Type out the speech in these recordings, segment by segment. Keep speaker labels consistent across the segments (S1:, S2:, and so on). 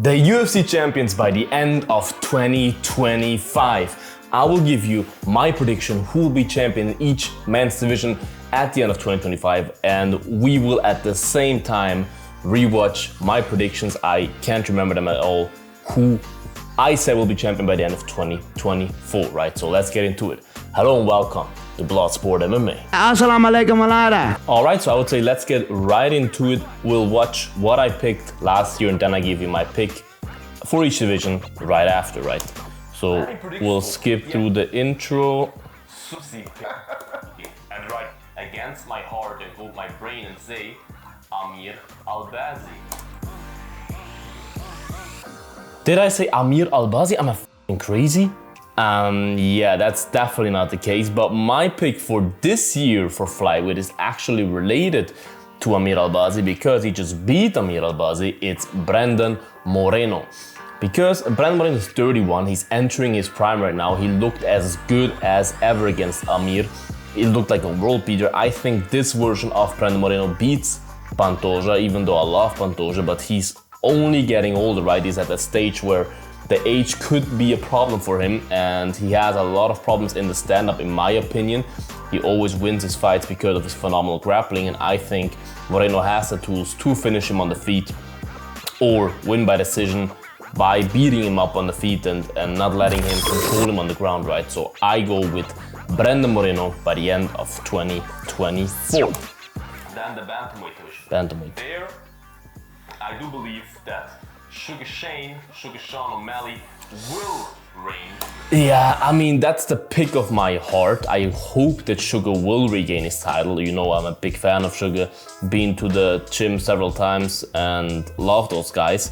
S1: The UFC champions by the end of 2025. I will give you my prediction who will be champion in each men's division at the end of 2025, and we will at the same time rewatch my predictions. I can't remember them at all, who I said will be champion by the end of 2024, right? So let's get into it. Hello and welcome to Bloodsport MMA.
S2: Assalamu alaikum Malada.
S1: Alright, so I would say let's get right into it. We'll watch what I picked last year and then I give you my pick for each division right after, right? So we'll skip through the intro. And right against my heart and hold my brain and say Amir Albazi. Did I say Amir Albazi? Am I f***ing crazy? Yeah, that's definitely not the case, but my pick for this year for Flyweight is actually related to Amir Albazi because he just beat Amir Albazi. It's Brandon Moreno. Because Brandon Moreno is 31, he's entering his prime right now. He looked as good as ever against Amir. He looked like a world beater. I think this version of Brandon Moreno beats Pantoja, even though I love Pantoja, but he's only getting older, right? He's at that stage where the age could be a problem for him, and he has a lot of problems in the stand-up, in my opinion. He always wins his fights because of his phenomenal grappling, and I think Moreno has the tools to finish him on the feet or win by decision by beating him up on the feet and not letting him control him on the ground, right? So I go with Brandon Moreno by the end of 2024. Then the Bantamweight division. Bantamweight. There, I do believe that Sugar Sean O'Malley will reign. Yeah, I mean, that's the pick of my heart. I hope that Sugar will regain his title. You know, I'm a big fan of Sugar. Been to the gym several times and love those guys.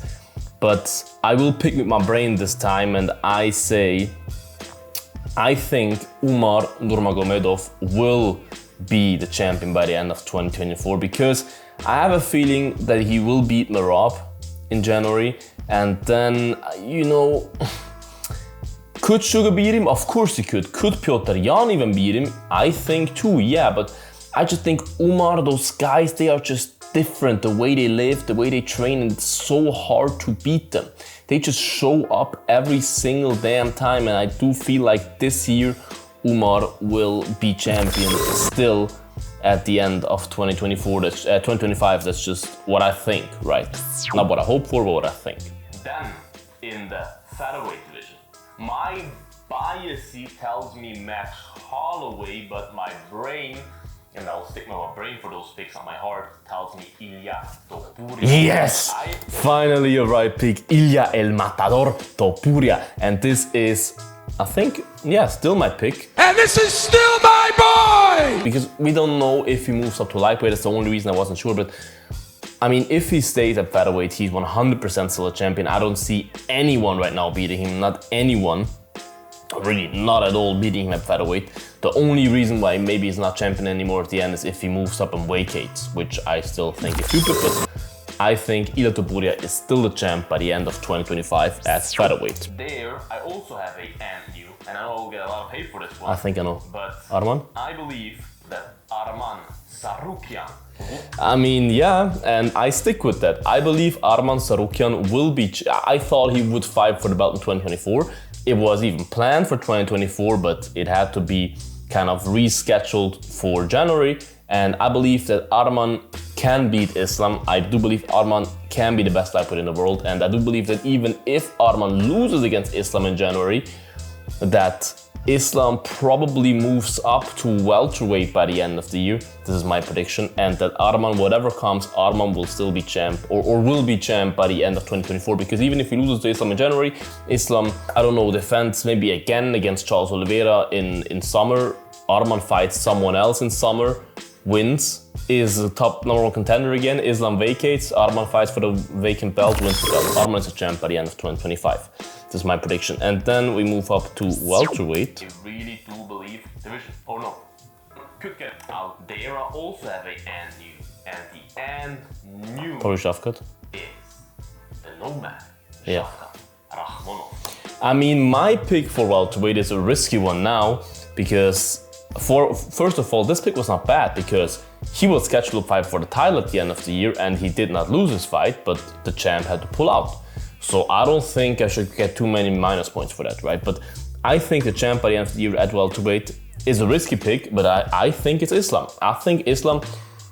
S1: But I will pick with my brain this time, and I say, I think Umar Nurmagomedov will be the champion by the end of 2024 because I have a feeling that he will beat Merab in January, and then, you know, could Sugar beat him? Of course he could. Could Piotr Jan even beat him? I think too, yeah, but I just think Umar, those guys, they are just different. The way they live, the way they train, and it's so hard to beat them. They just show up every single damn time, and I do feel like this year Umar will be champion still at the end of 2024, 2025, that's just what I think, right? Not what I hope for, but what I think. Then, in the Featherweight division, my bias tells me Max Holloway, but my brain, and I'll stick my brain for those picks on my heart, tells me Ilya Topuria. Yes! Finally a right pick, Ilya El Matador Topuria. And this is, I think, yeah, still my pick.
S2: And this is still my boy!
S1: Because we don't know if he moves up to lightweight. That's the only reason I wasn't sure. But I mean, if he stays at featherweight, he's 100% still a champion. I don't see anyone right now beating him. Not anyone. Really, not at all beating him at featherweight. The only reason why maybe he's not champion anymore at the end is if he moves up and vacates, which I still think is stupid. But I think Ilya Topuria is still the champ by the end of 2025 at featherweight. There, I also have a new, and I know I'll get a lot of hate for this one. I think I know. But Arman? I believe that Arman Tsarukyan. I mean, yeah, and I stick with that. I believe Arman Tsarukyan will be. I thought he would fight for the belt in 2024. It was even planned for 2024, but it had to be kind of rescheduled for January. And I believe that Arman can beat Islam. I do believe Arman can be the best lightweight in the world. And I do believe that even if Arman loses against Islam in January, that Islam probably moves up to welterweight by the end of the year. This is my prediction. And that Arman, whatever comes, Arman will still be champ or will be champ by the end of 2024. Because even if he loses to Islam in January, Islam, I don't know, defends maybe again against Charles Oliveira in summer. Arman fights someone else in summer, wins, is a top #1 contender again. Islam vacates, Arman fights for the vacant belt, wins the belt. Arman is a champ by the end of 2025. This is my prediction. And then we move up to welterweight. I really do believe division. Oh no, could get out. There I also have a new, and the new probably Shafkat is the Nomad. Yeah. Rakhmonov. I mean, my pick for welterweight is a risky one now because first of all, this pick was not bad because he was scheduled to fight for the title at the end of the year and he did not lose his fight, but the champ had to pull out. So I don't think I should get too many minus points for that, right? But I think the champ by the end of the year at welterweight is a risky pick, but I think it's Islam. I think Islam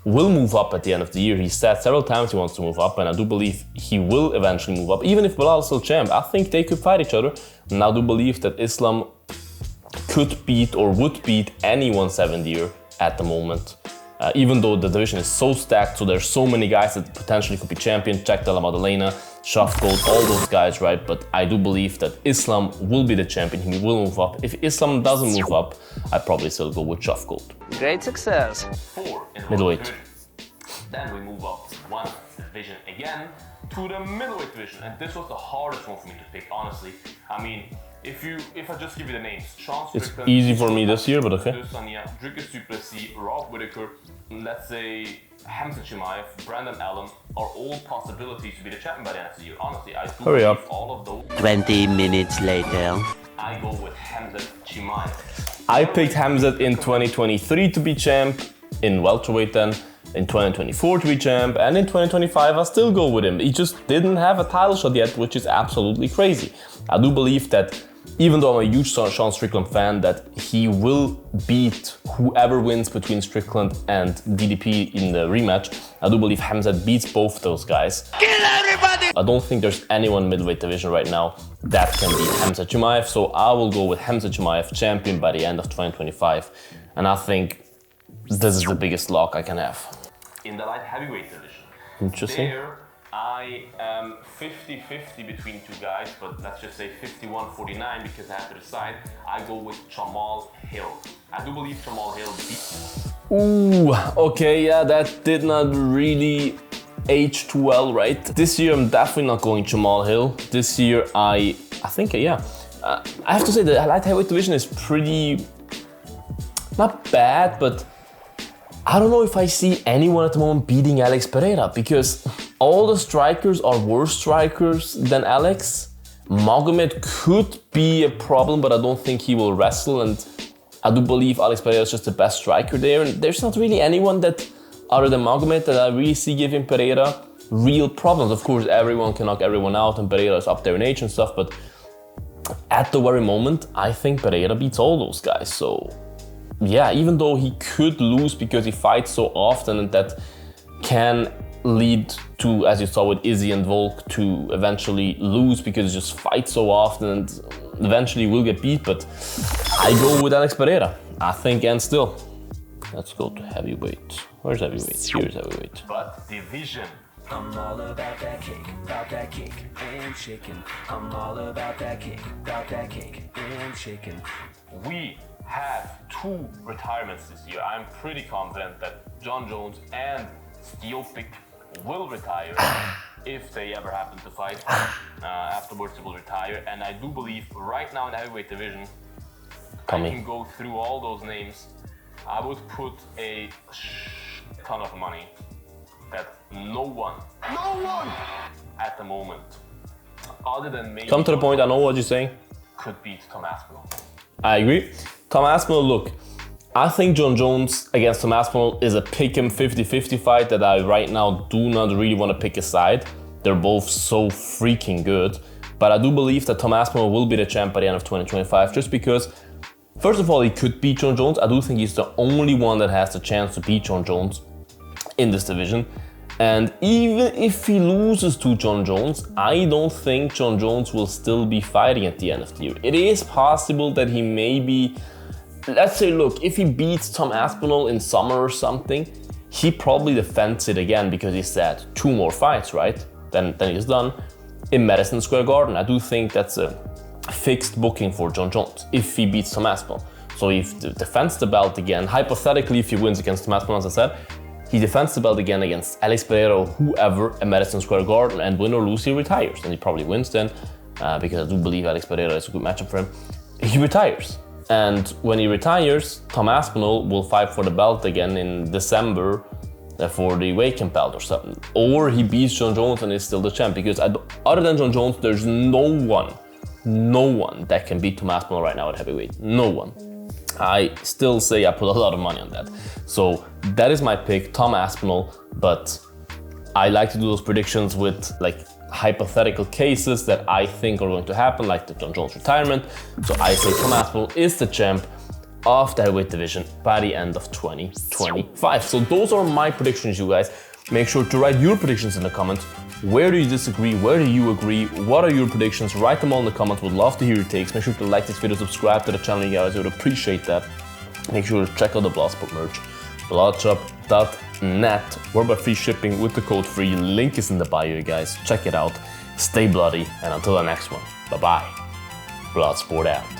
S1: will move up at the end of the year. He said several times he wants to move up, and I do believe he will eventually move up. Even if Bilal is still champ, I think they could fight each other. And I do believe that Islam could beat or would beat any 170er at the moment. Even though the division is so stacked, so there's so many guys that potentially could be champion. Jack Della Maddalena, Shafgold, all those guys, right? But I do believe that Islam will be the champion. He will move up. If Islam doesn't move up, I'd probably still go with Shafgold.
S3: Great success.
S1: 4 in middleweight. Then we move up one division again to the middleweight division, and this was the hardest one for me to pick, honestly. I mean, if I just give you the names, Sean Strickland, it's easy for me this year, but okay.
S3: Dricus Du Plessis, Rob Whittaker, let's say Hamza Chimaev, Brandon Allen are all possibilities to be the champion by the end of the year. Honestly, I do believe all of those.
S4: 20 minutes later.
S3: I go with Hamza Chimaev.
S1: I picked Hamzat in 2023 to be champ, in welterweight then, in 2024 to be champ, and in 2025 I still go with him. He just didn't have a title shot yet, which is absolutely crazy. I do believe that, even though I'm a huge Sean Strickland fan, that he will beat whoever wins between Strickland and DDP in the rematch. I do believe Hamzat beats both those guys.
S2: Kill everybody!
S1: I don't think there's anyone in middleweight division right now that can beat Hamza Chimaev, so I will go with Hamza Chimaev champion by the end of 2025. And I think this is the biggest lock I can have.
S3: In the light heavyweight division.
S1: Interesting.
S3: There, I am 50-50 between two guys, but let's just say 51-49 because I have to decide. I go with Jamal Hill. I do believe Jamal Hill beats.
S1: Ooh, okay, yeah, that did not really age too well, right? This year I'm definitely not going Jamal Hill. This year I think, yeah. I have to say the light heavyweight division is pretty, not bad, but I don't know if I see anyone at the moment beating Alex Pereira, because all the strikers are worse strikers than Alex. Magomed could be a problem, but I don't think he will wrestle, and I do believe Alex Pereira is just the best striker there, and there's not really anyone that, other than Magomed, that I really see giving Pereira real problems. Of course, everyone can knock everyone out, and Pereira is up there in age and stuff, but at the very moment, I think Pereira beats all those guys, so yeah, even though he could lose because he fights so often, and that can lead to, as you saw with Izzy and Volk, to eventually lose because he just fights so often and eventually will get beat, but I go with Alex Pereira, I think, and still. Let's go to heavyweight. Where's heavyweight? Here's heavyweight.
S3: But division.
S5: I'm all about that cake and chicken. I'm all about that cake and chicken.
S3: We have 2 retirements this year. I'm pretty confident that John Jones and Steelpick will retire if they ever happen to fight. Afterwards, they will retire. And I do believe right now in the heavyweight division, I can go through all those names. I would put a ton of money that no one at the moment, other than maybe...
S1: Come to the point, I know what you're saying.
S3: Could beat Tom Aspinall.
S1: I agree. Tom Aspinall, look, I think John Jones against Tom Aspinall is a pick-em 50-50 fight that I right now do not really want to pick a side. They're both so freaking good. But I do believe that Tom Aspinall will be the champ by the end of 2025, just because, first of all, he could beat John Jones. I do think he's the only one that has the chance to beat John Jones in this division. And even if he loses to John Jones, I don't think John Jones will still be fighting at the end of the year. It is possible that he may be, let's say, look, if he beats Tom Aspinall in summer or something, he probably defends it again because he's had 2 more fights, right? Then he's done in Madison Square Garden. I do think that's a fixed booking for John Jones if he beats Tom Aspinall. So if he defends the belt again, hypothetically, if he wins against Tom Aspinall, as I said, he defends the belt again against Alex Pereira or whoever at Madison Square Garden, and win or lose, he retires. And he probably wins then, because I do believe Alex Pereira is a good matchup for him. He retires. And when he retires, Tom Aspinall will fight for the belt again in December for the Waken belt or something. Or he beats John Jones and is still the champ, because other than John Jones, there's no one that can beat Tom Aspinall right now at heavyweight. No one. I still say I put a lot of money on that. So that is my pick, Tom Aspinall, but I like to do those predictions with like hypothetical cases that I think are going to happen, like the John Jones retirement. So I say Tom Aspinall is the champ of the heavyweight division by the end of 2025. So those are my predictions, you guys. Make sure to write your predictions in the comments. Where do you disagree? Where do you agree? What are your predictions? Write them all in the comments. Would love to hear your takes. Make sure to like this video, subscribe to the channel, you guys. I would appreciate that. Make sure to check out the Bloodsport merch, bloodshop.net. We're about free shipping with the code FREE. Link is in the bio, you guys. Check it out. Stay bloody, and until the next one, bye-bye. Bloodsport out.